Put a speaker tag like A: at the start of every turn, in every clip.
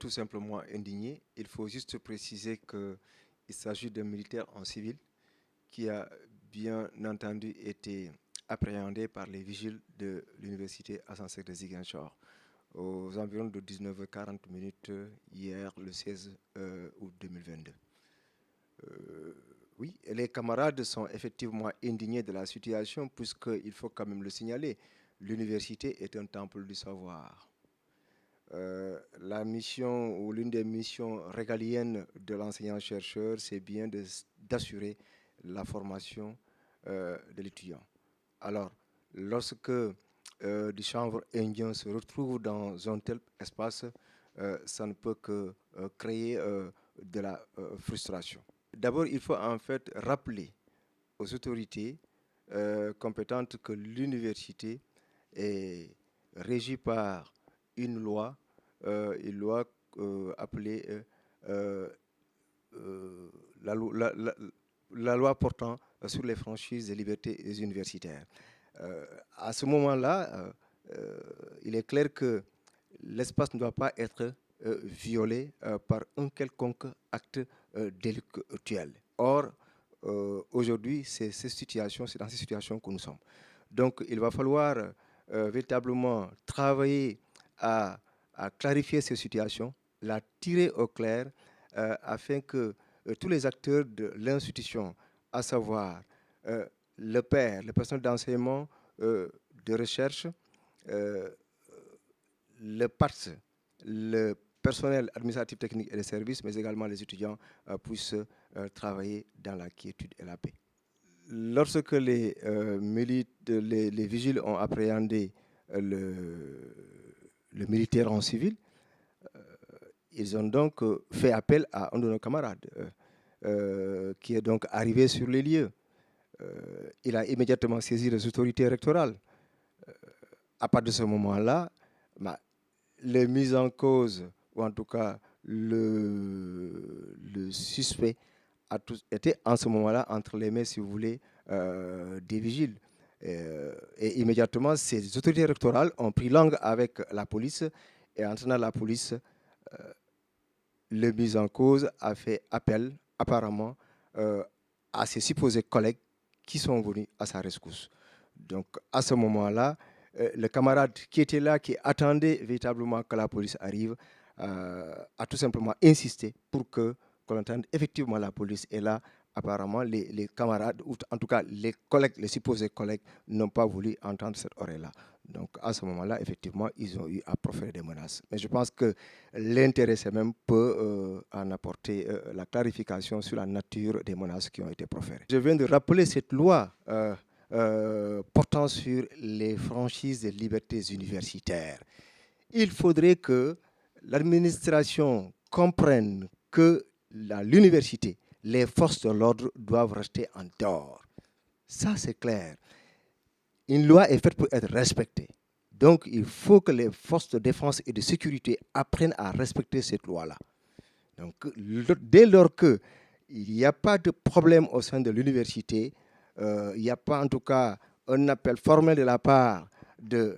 A: tout simplement indigné. Il faut juste préciser qu'il s'agit d'un militaire en civil qui a bien entendu été appréhendé par les vigiles de l'université Hassan Sek de Ziguinchor aux environs de 19h40 hier, le 16 août 2022. Oui, les camarades sont effectivement indignés de la situation puisqu'il faut quand même le signaler, l'université est un temple du savoir. La mission ou l'une des missions régaliennes de l'enseignant-chercheur, c'est bien d'assurer la formation de l'étudiant. Alors, lorsque des chanvres indiens se retrouvent dans un tel espace, ça ne peut que créer de la frustration. D'abord, il faut en fait rappeler aux autorités compétentes que l'université est régie par une loi appelée la loi portant sur les franchises et libertés des universitaires. À ce moment-là, il est clair que l'espace ne doit pas être violé par un quelconque acte délictuel. Or, aujourd'hui, c'est dans ces situations que nous sommes. Donc, il va falloir véritablement travailler à clarifier ces situations, la tirer au clair, afin que tous les acteurs de l'institution, à savoir le père, le personnel d'enseignement, de recherche, le PATS, le personnel administratif, technique et de services, mais également les étudiants puissent travailler dans la quiétude et la paix. Lorsque les vigiles ont appréhendé le militaire en civil, ils ont donc fait appel à un de nos camarades qui est donc arrivé sur les lieux. Il a immédiatement saisi les autorités rectorales. À partir de ce moment-là, les mises en cause, ou en tout cas le suspect, était en ce moment-là entre les mains, si vous voulez, des vigiles. Et immédiatement, ces autorités rectorales ont pris langue avec la police et en entraînant la police, le mis en cause a fait appel apparemment à ses supposés collègues qui sont venus à sa rescousse. Donc à ce moment-là, le camarade qui était là, qui attendait véritablement que la police arrive, a tout simplement insisté pour qu'on entende effectivement la police. Et là, apparemment, les camarades, ou en tout cas les collègues, les supposés collègues, n'ont pas voulu entendre cette oreille-là. Donc à ce moment-là, effectivement, ils ont eu à proférer des menaces. Mais je pense que l'intéressé même peut en apporter la clarification sur la nature des menaces qui ont été proférées. Je viens de rappeler cette loi portant sur les franchises et libertés universitaires. Il faudrait que l'administration comprenne que l'université, les forces de l'ordre doivent rester en dehors. Ça, c'est clair. Une loi est faite pour être respectée. Donc, il faut que les forces de défense et de sécurité apprennent à respecter cette loi-là. Donc, dès lors qu'il n'y a pas de problème au sein de l'université, il n'y a pas en tout cas un appel formel de la part de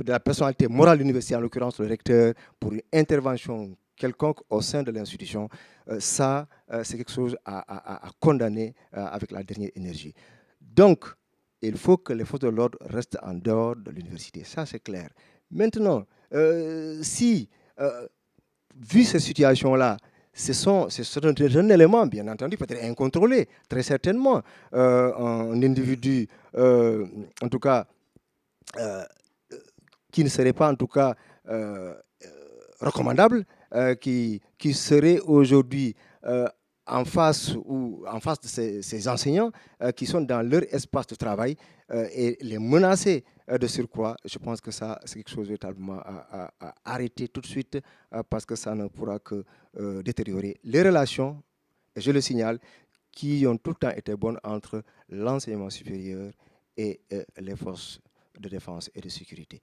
A: la personnalité morale de l'université, en l'occurrence le recteur, pour une intervention quelconque au sein de l'institution, ça, c'est quelque chose à condamner avec la dernière énergie. Donc, il faut que les forces de l'ordre restent en dehors de l'université. Ça, c'est clair. Maintenant, si, vu cette situation-là, c'est un élément, bien entendu, peut-être incontrôlé, très certainement. Un individu, en tout cas, qui ne serait pas, en tout cas, recommandable, qui serait aujourd'hui en face de ces enseignants qui sont dans leur espace de travail et les menacer de surcroît, je pense que ça, c'est quelque chose véritablement à arrêter tout de suite parce que ça ne pourra que détériorer les relations, et je le signale, qui ont tout le temps été bonnes entre l'enseignement supérieur et les forces de défense et de sécurité.